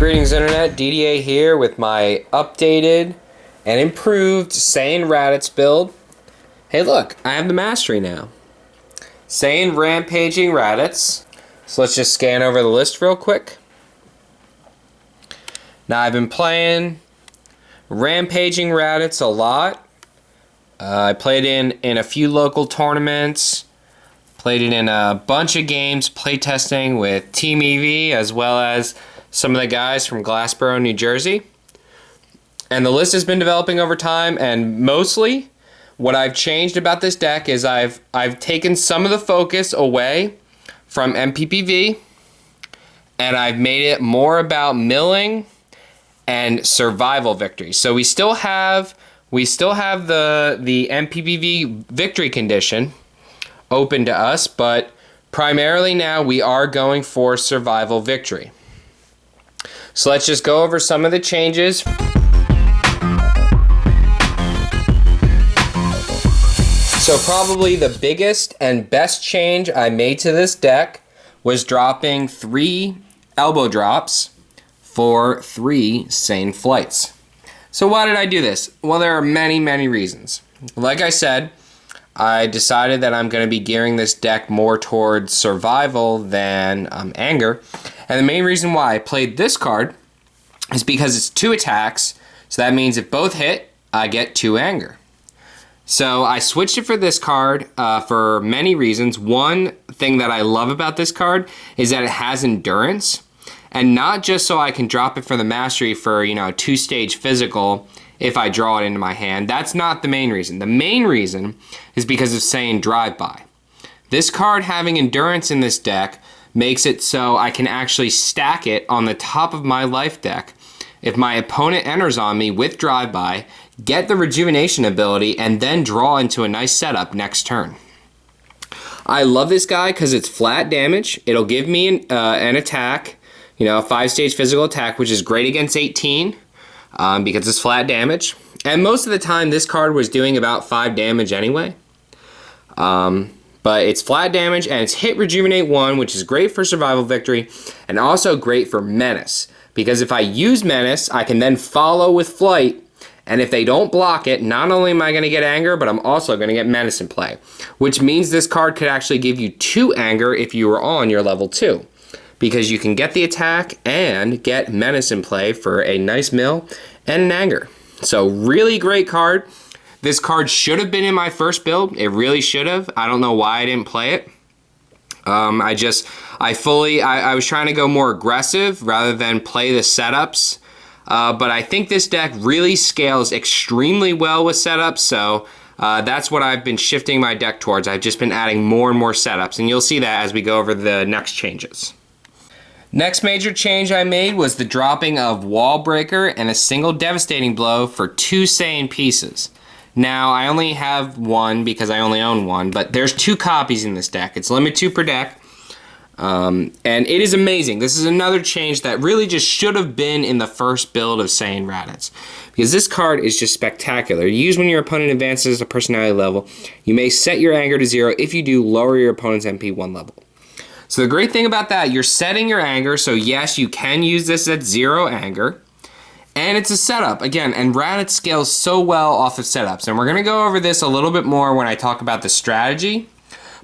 Greetings Internet, DDA here with my updated and improved Saiyan Raditz build. Hey look, I have the mastery now. Saiyan Rampaging Raditz. So let's just scan over the list real quick. Now I've been playing Rampaging Raditz a lot. I played in a few local tournaments. Played it in a bunch of games, playtesting with Team EV as well as some of the guys from Glassboro, New Jersey. And the list has been developing over time, and mostly what I've changed about this deck is I've taken some of the focus away from MPPV and I've made it more about milling and survival victory. So we still have the MPPV victory condition open to us, but primarily now we are going for survival victory. So let's just go over some of the changes. So probably the biggest and best change I made to this deck was dropping 3 elbow drops for 3 Saiyan Flights. So why did I do this? Well, there are many reasons. Like I said, I decided that I'm going to be gearing this deck more towards survival than anger. And the main reason why I played this card is because it's 2 attacks. So that means if both hit, I get 2 anger. So I switched it for this card for many reasons. One thing that I love about this card is that it has endurance. And not just so I can drop it for the mastery for, you know, a 2-stage physical if I draw it into my hand. That's not the main reason. The main reason is because of Saiyan Driveby. This card having endurance in this deck makes it so I can actually stack it on the top of my life deck if my opponent enters on me with Driveby, get the rejuvenation ability, and then draw into a nice setup next turn. I love this guy because it's flat damage. It'll give me an attack, you know, a 5-stage physical attack, which is great against 18 because it's flat damage. And most of the time, this card was doing about 5 damage anyway. But it's flat damage, and it's hit rejuvenate 1, which is great for survival victory, and also great for Menace. Because if I use Menace, I can then follow with Flight, and if they don't block it, not only am I going to get anger, but I'm also going to get Menace in play. Which means this card could actually give you 2 anger if you were on your level 2. Because you can get the attack and get Menace in play for a nice mill and an anger. So really great card. This card should have been in my first build. It really should have. I don't know why I didn't play it. I was trying to go more aggressive rather than play the setups. But I think this deck really scales extremely well with setups, so that's what I've been shifting my deck towards. I've just been adding more and more setups, and you'll see that as we go over the next changes. Next major change I made was the dropping of Wall Breaker and a single devastating blow for 2 Saiyan pieces. Now, I only have 1 because I only own 1, but there's 2 copies in this deck. It's limited 2 per deck, and it is amazing. This is another change that really just should have been in the first build of Saiyan Raditz, because this card is just spectacular. Used when your opponent advances a personality level, you may set your anger to 0. If you do, lower your opponent's MP 1 level. So the great thing about that, you're setting your anger, so yes, you can use this at 0 anger. And it's a setup, again, and Raditz scales so well off of setups. And we're going to go over this a little bit more when I talk about the strategy.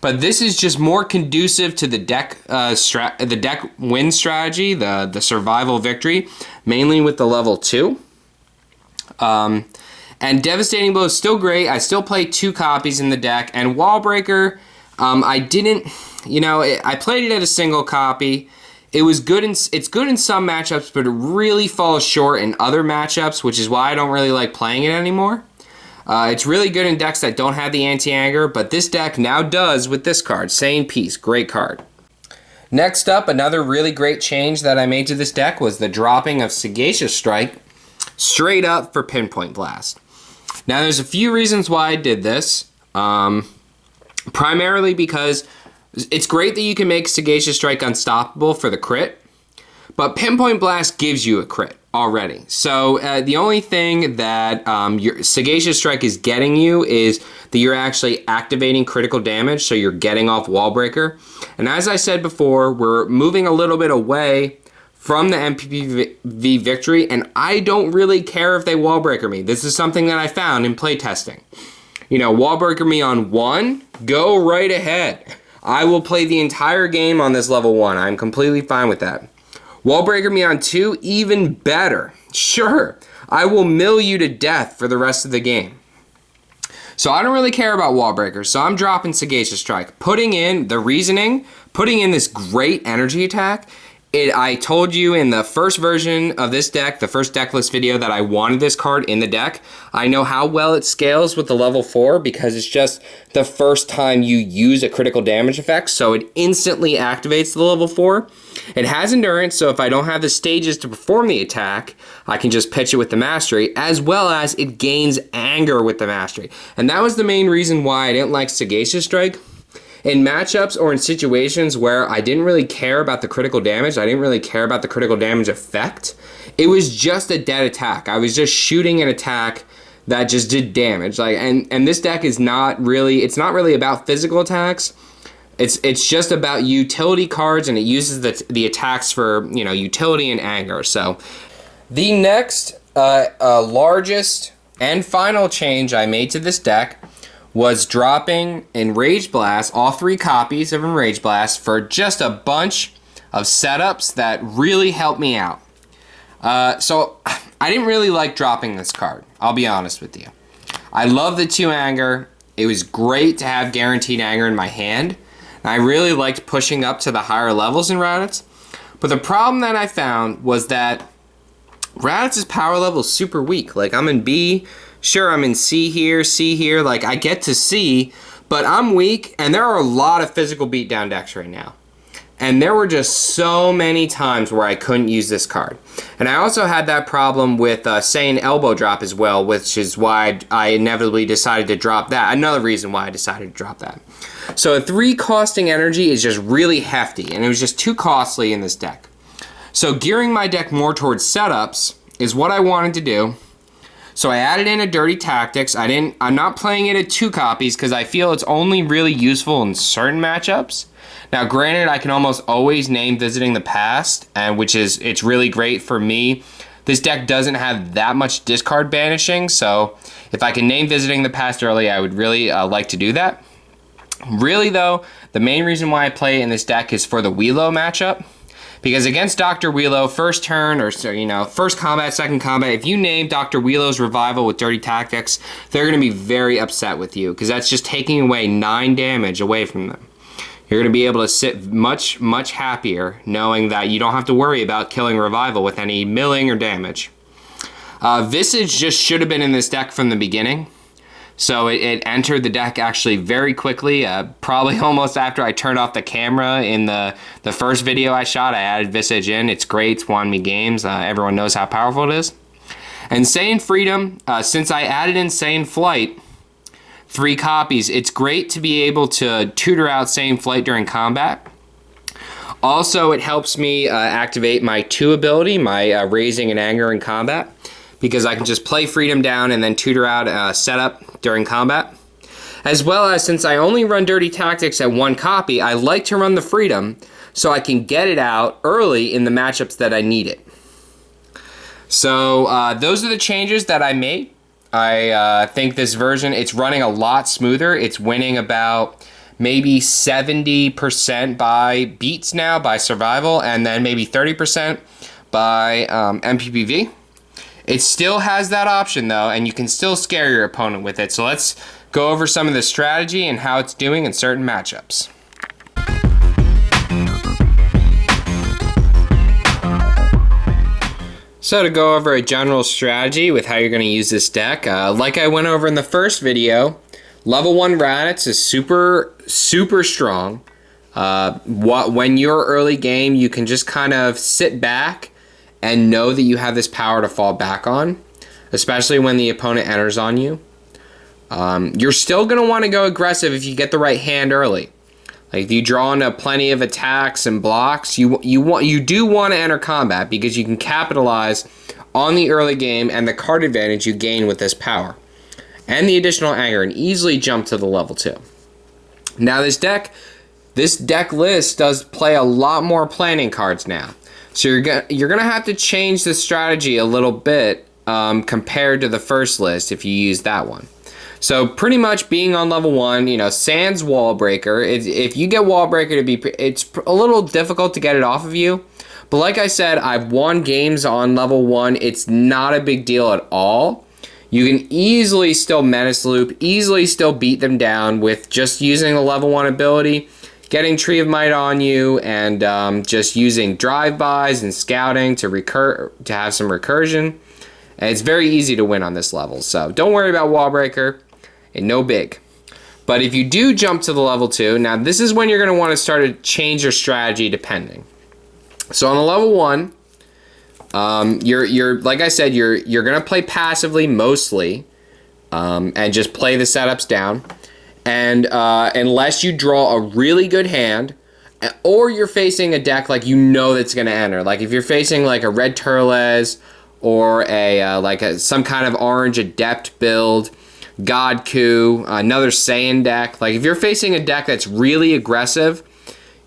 But this is just more conducive to the deck win strategy, the survival victory, mainly with the level 2. And Devastating Blow is still great. I still play 2 copies in the deck. And Wall Breaker, I didn't, you know, I played it at a single copy. It's good in some matchups, but it really falls short in other matchups, which is why I don't really like playing it anymore. It's really good in decks that don't have the anti-anger, but this deck now does with this card, Saiyan Peace, great card. Next up, another really great change that I made to this deck was the dropping of Sagacious Strike straight up for Pinpoint Blast. Now there's a few reasons why I did this, primarily because it's great that you can make Sagacious Strike unstoppable for the crit, but Pinpoint Blast gives you a crit already. So the only thing that your Sagacious Strike is getting you is that you're actually activating critical damage, so you're getting off Wall Breaker. And as I said before, we're moving a little bit away from the MPPV victory, and I don't really care if they wall breaker me. This is something that I found in playtesting. You know, wall breaker me on 1, go right ahead. I will play the entire game on this level 1. I'm completely fine with that. Wall breaker me on 2, even better. Sure, I will mill you to death for the rest of the game. So I don't really care about wall breakers, so I'm dropping Sagacious Strike. Putting in the reasoning, putting in this great energy attack. I told you in the first version of this deck, the first deck list video, that I wanted this card in the deck. I know how well it scales with the level 4 because it's just the first time you use a critical damage effect, so it instantly activates the level 4. It has endurance, so if I don't have the stages to perform the attack, I can just pitch it with the mastery, as well as it gains anger with the mastery. And that was the main reason why I didn't like Sagacious Strike. In matchups or in situations where I didn't really care about the critical damage, I didn't really care about the critical damage effect, it was just a dead attack. I was just shooting an attack that just did damage. And this deck is not really, it's not really about physical attacks. It's just about utility cards, and it uses the attacks for, you know, utility and anger. So the next largest and final change I made to this deck was dropping Enraged Blast, all 3 copies of Enraged Blast, for just a bunch of setups that really helped me out. So I didn't really like dropping this card, I'll be honest with you. I love the 2 anger. It was great to have guaranteed anger in my hand. And I really liked pushing up to the higher levels in Raditz. But the problem that I found was that Raditz's power level is super weak. Like, I'm in B. Sure, I'm in C here, like I get to C, but I'm weak, and there are a lot of physical beatdown decks right now. And there were just so many times where I couldn't use this card. And I also had that problem with Saiyan Elbow Drop as well, which is why I inevitably decided to drop that. Another reason why I decided to drop that. So a 3 costing energy is just really hefty, and it was just too costly in this deck. So gearing my deck more towards setups is what I wanted to do. So I added in a Dirty Tactics. I'm not playing it at 2 copies because I feel it's only really useful in certain matchups. Now granted, I can almost always name Visiting the Past, and it's really great for me. This deck doesn't have that much discard banishing, so if I can name Visiting the Past early, I would really like to do that. Really though, the main reason why I play it in this deck is for the Wheelo matchup. Because against Dr. Wheelo, first turn, or you know, first combat, second combat, if you name Dr. Wheelo's Revival with Dirty Tactics, they're going to be very upset with you, because that's just taking away 9 damage away from them. You're going to be able to sit much, much happier knowing that you don't have to worry about killing Revival with any milling or damage. Visage just should have been in this deck from the beginning. So it entered the deck actually very quickly, probably almost after I turned off the camera in the first video I shot. I added Visage in. It's great. It's won me games. Everyone knows how powerful it is. And Saiyan Freedom, since I added in Saiyan Flight, 3 copies, it's great to be able to tutor out Saiyan Flight during combat. Also, it helps me activate my 2 ability, my Raising and Anger in combat, because I can just play Freedom down and then tutor out a setup during combat. As well as, since I only run Dirty Tactics at 1 copy, I like to run the Freedom so I can get it out early in the matchups that I need it. So those are the changes that I made. I think this version, it's running a lot smoother. It's winning about maybe 70% by beats now, by survival, and then maybe 30% by MPPV. It still has that option though, and you can still scare your opponent with it. So let's go over some of the strategy and how it's doing in certain matchups. So to go over a general strategy with how you're going to use this deck, like I went over in the first video, level 1 Raditz is super, super strong. When you're early game, you can just kind of sit back and know that you have this power to fall back on, especially when the opponent enters on you. You're still going to want to go aggressive if you get the right hand early. Like if you draw into plenty of attacks and blocks, you do want to enter combat because you can capitalize on the early game and the card advantage you gain with this power and the additional anger and easily jump to the level 2. Now this deck this deck list does play a lot more planning cards now. So you're gonna have to change the strategy a little bit compared to the first list if you use that one. So pretty much being on level 1, you know, sans wall breaker. If you get wall breaker it's a little difficult to get it off of you. But like I said, I've won games on level 1. It's not a big deal at all. You can easily still menace loop, easily still beat them down with just using the level 1 ability, getting Tree of Might on you, and just using drive-bys and scouting to have some recursion. And it's very easy to win on this level, so don't worry about wall breaker. And no big. But if you do jump to the level 2, now this is when you're going to want to start to change your strategy depending. So on the level 1, you're like I said, you're going to play passively mostly, and just play the setups down. And unless you draw a really good hand, or you're facing a deck like you know that's going to enter. Like if you're facing like a red Turles or some kind of orange adept build, God Coup, another Saiyan deck. Like if you're facing a deck that's really aggressive,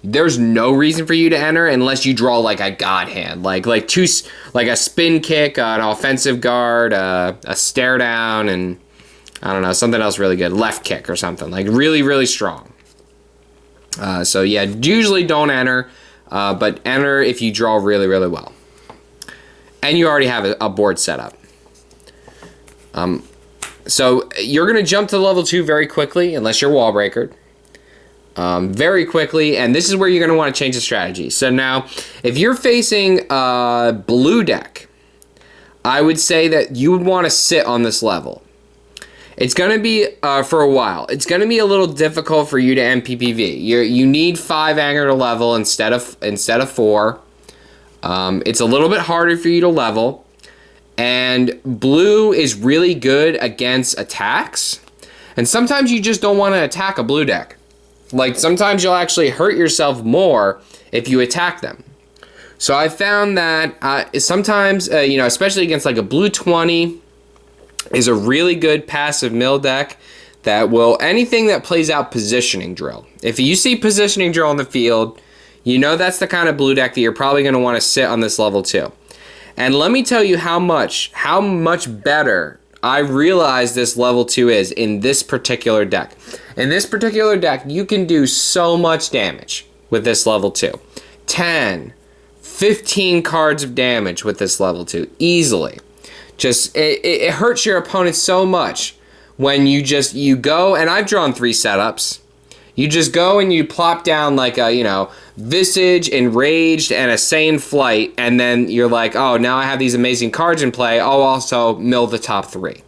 there's no reason for you to enter unless you draw like a god hand, like a spin kick, an offensive guard, a stare down, and I don't know, something else really good, left kick or something like really really strong. So yeah, usually don't enter, but enter if you draw really really well, and you already have a board set up. So you're going to jump to level 2 very quickly, unless you're wall breakered. Very quickly, and this is where you're going to want to change the strategy. So now, if you're facing a blue deck, I would say that you would want to sit on this level. It's going to be, for a while, it's going to be a little difficult for you to MPPV. You need 5 anger to level instead of 4. It's a little bit harder for you to level. And blue is really good against attacks. And sometimes you just don't want to attack a blue deck. Like sometimes you'll actually hurt yourself more if you attack them. So I found that sometimes, you know, especially against like a blue 20 is a really good passive mill deck that will, anything that plays out positioning drill. If you see positioning drill on the field, you know that's the kind of blue deck that you're probably going to want to sit on this level 2. And let me tell you how much better I realize this level 2 is in this particular deck. In this particular deck, you can do so much damage with this level 2. 10, 15 cards of damage with this level 2, easily. Just, it hurts your opponent so much when you go, and I've drawn 3 setups. You just go and you plop down like a, you know, Visage, Enraged, and a Saiyan Flight, and then you're like, oh, now I have these amazing cards in play. I'll also mill the top 3.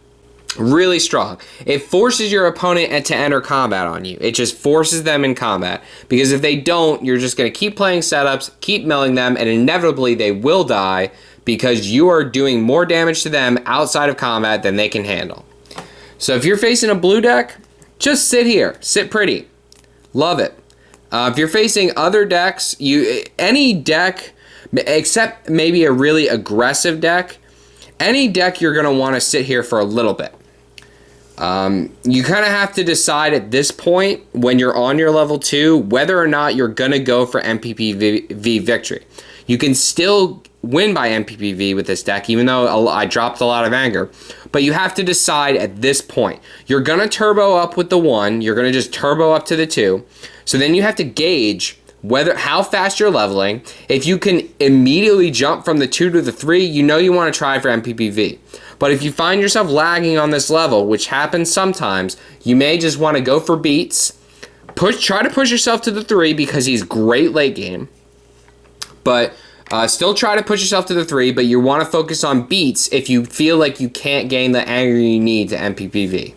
Really strong. It forces your opponent to enter combat on you. It just forces them in combat. Because if they don't, you're just going to keep playing setups, keep milling them, and inevitably they will die because you are doing more damage to them outside of combat than they can handle. So if you're facing a blue deck, just sit here. Sit pretty. Love it. If you're facing other decks, any deck, except maybe a really aggressive deck, any deck you're going to want to sit here for a little bit. You kind of have to decide at this point, when you're on your level 2, whether or not you're going to go for MPPV victory. You can still win by MPPV with this deck, even though I dropped a lot of anger. But you have to decide at this point. You're going to turbo up with the 1. You're going to just turbo up to the 2. So then you have to gauge how fast you're leveling. If you can immediately jump from the 2 to the 3, you know you want to try for MPPV. But if you find yourself lagging on this level, which happens sometimes, you may just want to go for beats. Try to push yourself to the 3 because he's great late game. But still try to push yourself to the 3, but you want to focus on beats if you feel like you can't gain the anger you need to MPPV.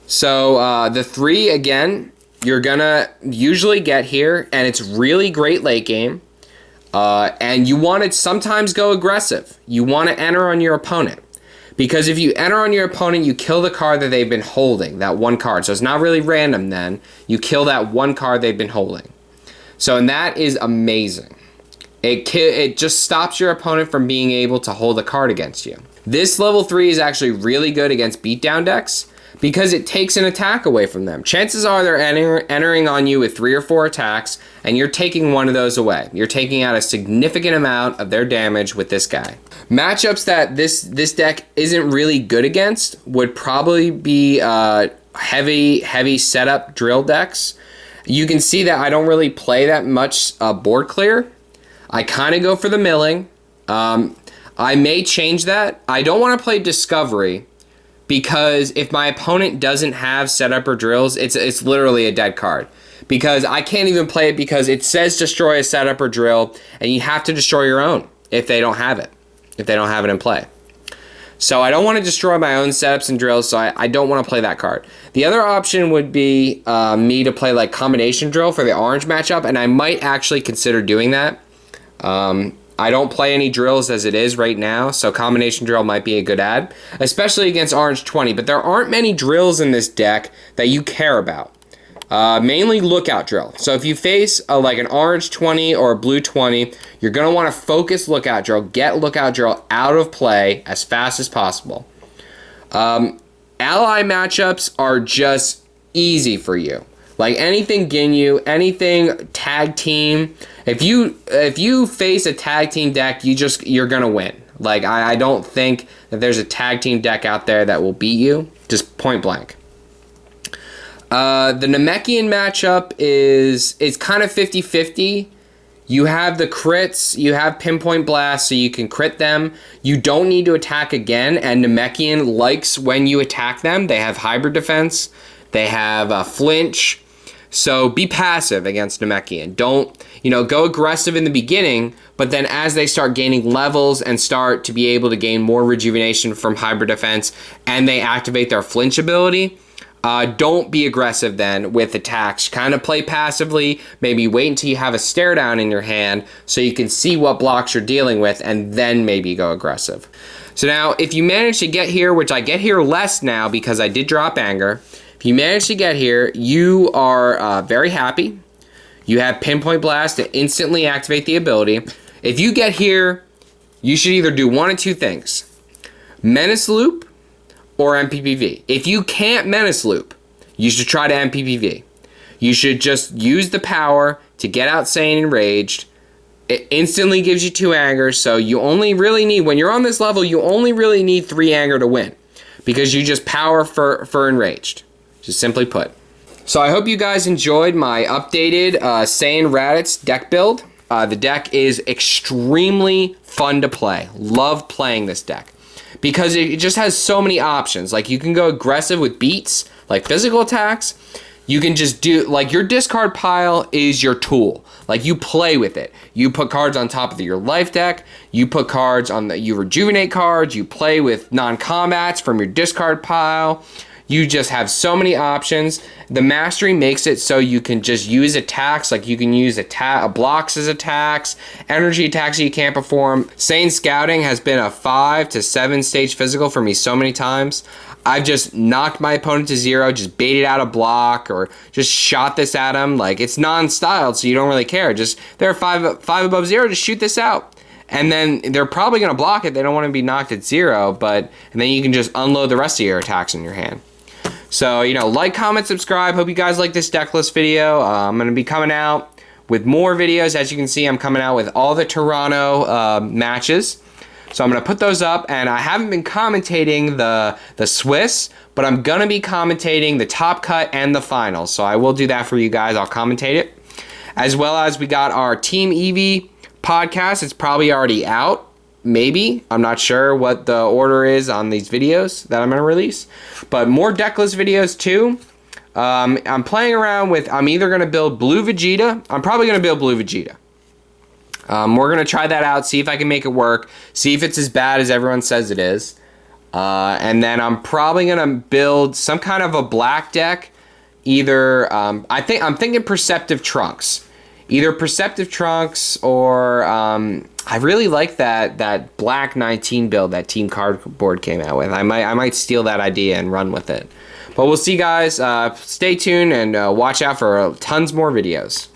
So the 3, again, you're going to usually get here, and it's really great late game. And you want to sometimes go aggressive. You want to enter on your opponent. Because if you enter on your opponent, you kill the card that they've been holding, that 1 card. So it's not really random then. You kill that 1 card they've been holding. So, and that is amazing. It just stops your opponent from being able to hold a card against you. This level 3 is actually really good against beatdown decks because it takes an attack away from them. Chances are they're entering on you with 3 or 4 attacks, and you're taking one of those away. You're taking out a significant amount of their damage with this guy. Matchups that this deck isn't really good against would probably be heavy setup drill decks. You can see that I don't really play that much board clear. I kind of go for the milling. I may change that. I don't want to play Discovery, because if my opponent doesn't have setup or drills, it's literally a dead card. Because I can't even play it because it says destroy a setup or drill, and you have to destroy your own if they don't have it. If they don't have it in play. So I don't want to destroy my own setups and drills, so I don't want to play that card. The other option would be me to play like Combination Drill for the orange matchup, and I might actually consider doing that. I don't play any drills as it is right now, so Combination Drill might be a good add, especially against Orange 20, but there aren't many drills in this deck that you care about. Mainly Lookout Drill. So if you face like an Orange 20 or a Blue 20, you're going to want to focus Lookout Drill, get Lookout Drill out of play as fast as possible. Ally matchups are just easy for you. Like anything Ginyu, anything tag team. If you face a tag team deck, you're gonna win. Like I don't think that there's a tag team deck out there that will beat you, just point blank. The Namekian matchup it's kind of 50-50. You have the crits, you have Pinpoint Blast, so you can crit them. You don't need to attack again, and Namekian likes when you attack them. They have hybrid defense, they have flinch. So be passive against Namekian. Don't, go aggressive in the beginning, but then as they start gaining levels and start to be able to gain more rejuvenation from hybrid defense and they activate their flinch ability, don't be aggressive then with attacks. Kind of play passively, maybe wait until you have a stare down in your hand so you can see what blocks you're dealing with and then maybe go aggressive. So now if you manage to get here, which I get here less now because I did drop Anger, if you manage to get here, you are very happy. You have Pinpoint Blast to instantly activate the ability. If you get here, you should either do one of two things. Menace Loop or MPPV. If you can't Menace Loop, you should try to MPPV. You should just use the power to get out Saiyan Enraged. It instantly gives you 2 Anger, so you only really need, when you're on this level, you only really need 3 Anger to win. Because you just power for Enraged. Just simply put. So I hope you guys enjoyed my updated Saiyan Raditz deck build. The deck is extremely fun to play. Love playing this deck. Because it just has so many options. Like you can go aggressive with beats, like physical attacks. You can just do, like your discard pile is your tool. Like you play with it. You put cards on top of your life deck. You put cards on you rejuvenate cards. You play with non-combats from your discard pile. You just have so many options. The mastery makes it so you can just use attacks, like you can use blocks as attacks, energy attacks that you can't perform. Saiyan Scouting has been a 5 to 7 stage physical for me so many times. I've just knocked my opponent to 0, just baited out a block, or just shot this at him. Like it's non-styled, so you don't really care. Just they're 5 above 0, just shoot this out. And then they're probably gonna block it. They don't want to be knocked at 0, and then you can just unload the rest of your attacks in your hand. So, like, comment, subscribe. Hope you guys like this deck list video. I'm going to be coming out with more videos. As you can see, I'm coming out with all the Toronto matches. So I'm going to put those up, and I haven't been commentating the Swiss, but I'm going to be commentating the top cut and the finals. So I will do that for you guys. I'll commentate it. As well as we got our Team Eevee podcast. It's probably already out. Maybe. I'm not sure what the order is on these videos that I'm going to release. But more decklist videos too. I'm playing around with, I'm either going to build Blue Vegeta. I'm probably going to build Blue Vegeta. We're going to try that out, see if I can make it work, see if it's as bad as everyone says it is. And then I'm probably going to build some kind of a black deck. Either, I'm thinking Perceptive Trunks. Either Perceptive Trunks or I really like that black 19 build that Team Cardboard came out with. I might steal that idea and run with it. But we'll see, guys. Stay tuned and watch out for tons more videos.